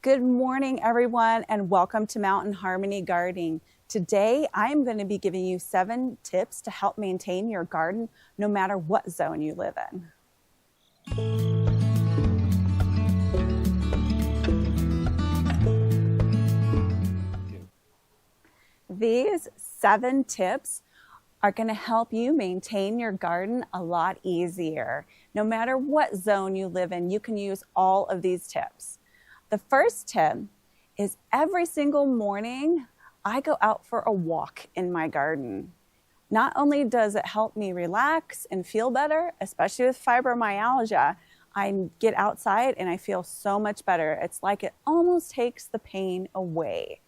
Good morning, everyone, and welcome to Mountain Harmony Gardening. Today, I'm going to be giving you 7 tips to help maintain your garden no matter what zone you live in. These 7 tips are going to help you maintain your garden a lot easier. No matter what zone you live in, you can use all of these tips. The first tip is every single morning, I go out for a walk in my garden. Not only does it help me relax and feel better, especially with fibromyalgia, I get outside and I feel so much better. It's like it almost takes the pain away.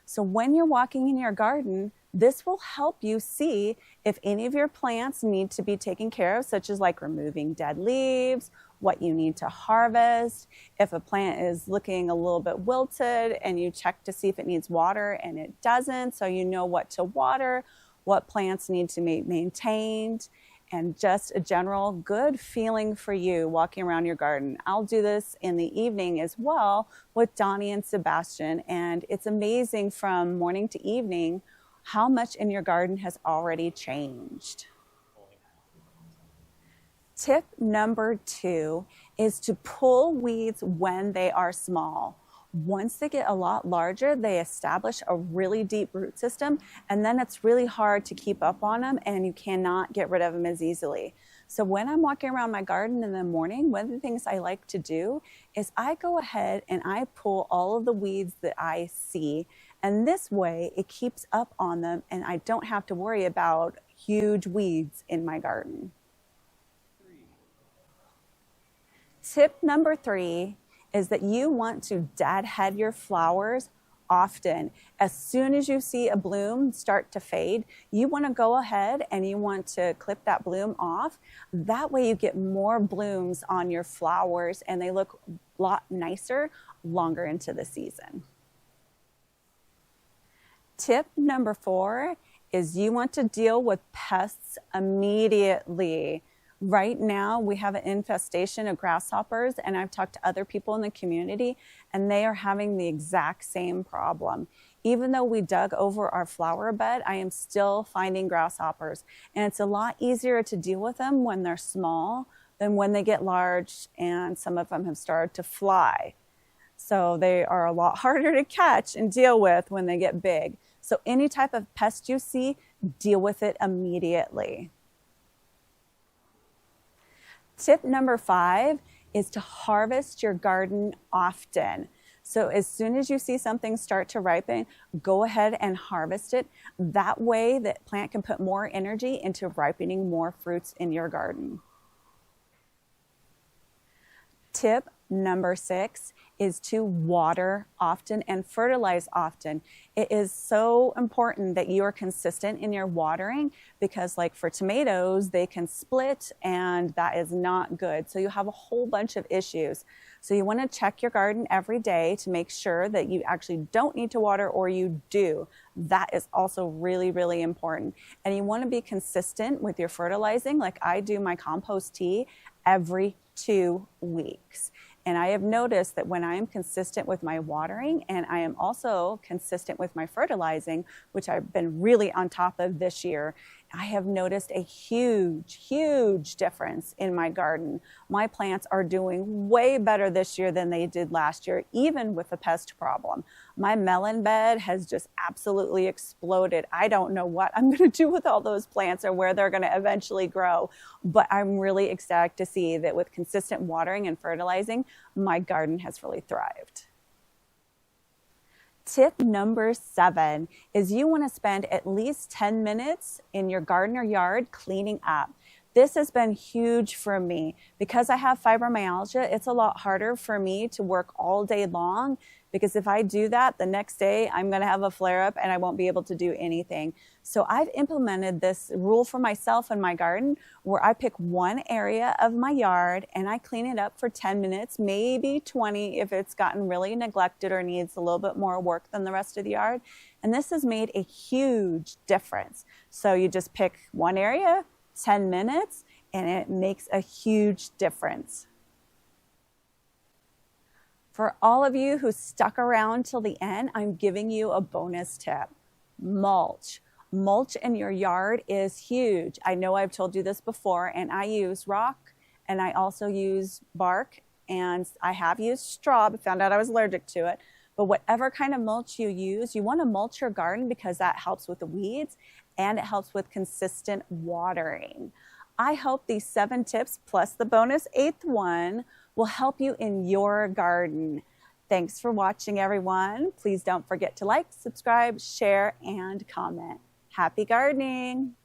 So when you're walking in your garden, this will help you see if any of your plants need to be taken care of, such as like removing dead leaves, what you need to harvest. If a plant is looking a little bit wilted and you check to see if it needs water and it doesn't, so you know what to water, what plants need to be maintained, and just a general good feeling for you walking around your garden. I'll do this in the evening as well with Donnie and Sebastian, and it's amazing from morning to evening how much in your garden has already changed. Tip number 2 is to pull weeds when they are small. Once they get a lot larger, they establish a really deep root system, and then it's really hard to keep up on them and you cannot get rid of them as easily. So when I'm walking around my garden in the morning, one of the things I like to do is I go ahead and I pull all of the weeds that I see, and this way it keeps up on them and I don't have to worry about huge weeds in my garden. Tip number 3 is that you want to deadhead your flowers often. As soon as you see a bloom start to fade, you want to go ahead and you want to clip that bloom off. That way you get more blooms on your flowers and they look a lot nicer longer into the season. Tip number 4 is you want to deal with pests immediately. Right now, we have an infestation of grasshoppers, and I've talked to other people in the community, and they are having the exact same problem. Even though we dug over our flower bed, I am still finding grasshoppers, and it's a lot easier to deal with them when they're small than when they get large, and some of them have started to fly. So they are a lot harder to catch and deal with when they get big. So any type of pest you see, deal with it immediately. Tip number 5 is to harvest your garden often. So as soon as you see something start to ripen, go ahead and harvest it. That way the plant can put more energy into ripening more fruits in your garden. Tip number 6 is to water often and fertilize often. It is so important that you are consistent in your watering because like for tomatoes, they can split and that is not good. So you have a whole bunch of issues. So you want to check your garden every day to make sure that you actually don't need to water or you do. That is also really, really important. And you want to be consistent with your fertilizing. Like I do my compost tea every 2 weeks. And I have noticed that when I am consistent with my watering and I am also consistent with my fertilizing, which I've been really on top of this year, I have noticed a huge, huge difference in my garden. My plants are doing way better this year than they did last year, even with the pest problem. My melon bed has just absolutely exploded. I don't know what I'm going to do with all those plants or where they're going to eventually grow, but I'm really ecstatic to see that with consistent watering and fertilizing, my garden has really thrived. Tip number 7 is you want to spend at least 10 minutes in your garden or yard cleaning up. This has been huge for me. Because I have fibromyalgia, it's a lot harder for me to work all day long because if I do that, the next day I'm going to have a flare-up and I won't be able to do anything. So I've implemented this rule for myself in my garden where I pick one area of my yard and I clean it up for 10 minutes, maybe 20 if it's gotten really neglected or needs a little bit more work than the rest of the yard. And this has made a huge difference. So you just pick one area, 10 minutes, and it makes a huge difference. For all of you who stuck around till the end, I'm giving you a bonus tip. Mulch. Mulch in your yard is huge. I know I've told you this before, and I use rock, and I also use bark, and I have used straw, but found out I was allergic to it. But whatever kind of mulch you use, you want to mulch your garden because that helps with the weeds and it helps with consistent watering. I hope these 7 tips plus the bonus 8th one will help you in your garden. Thanks for watching, everyone. Please don't forget to like, subscribe, share, and comment. Happy gardening!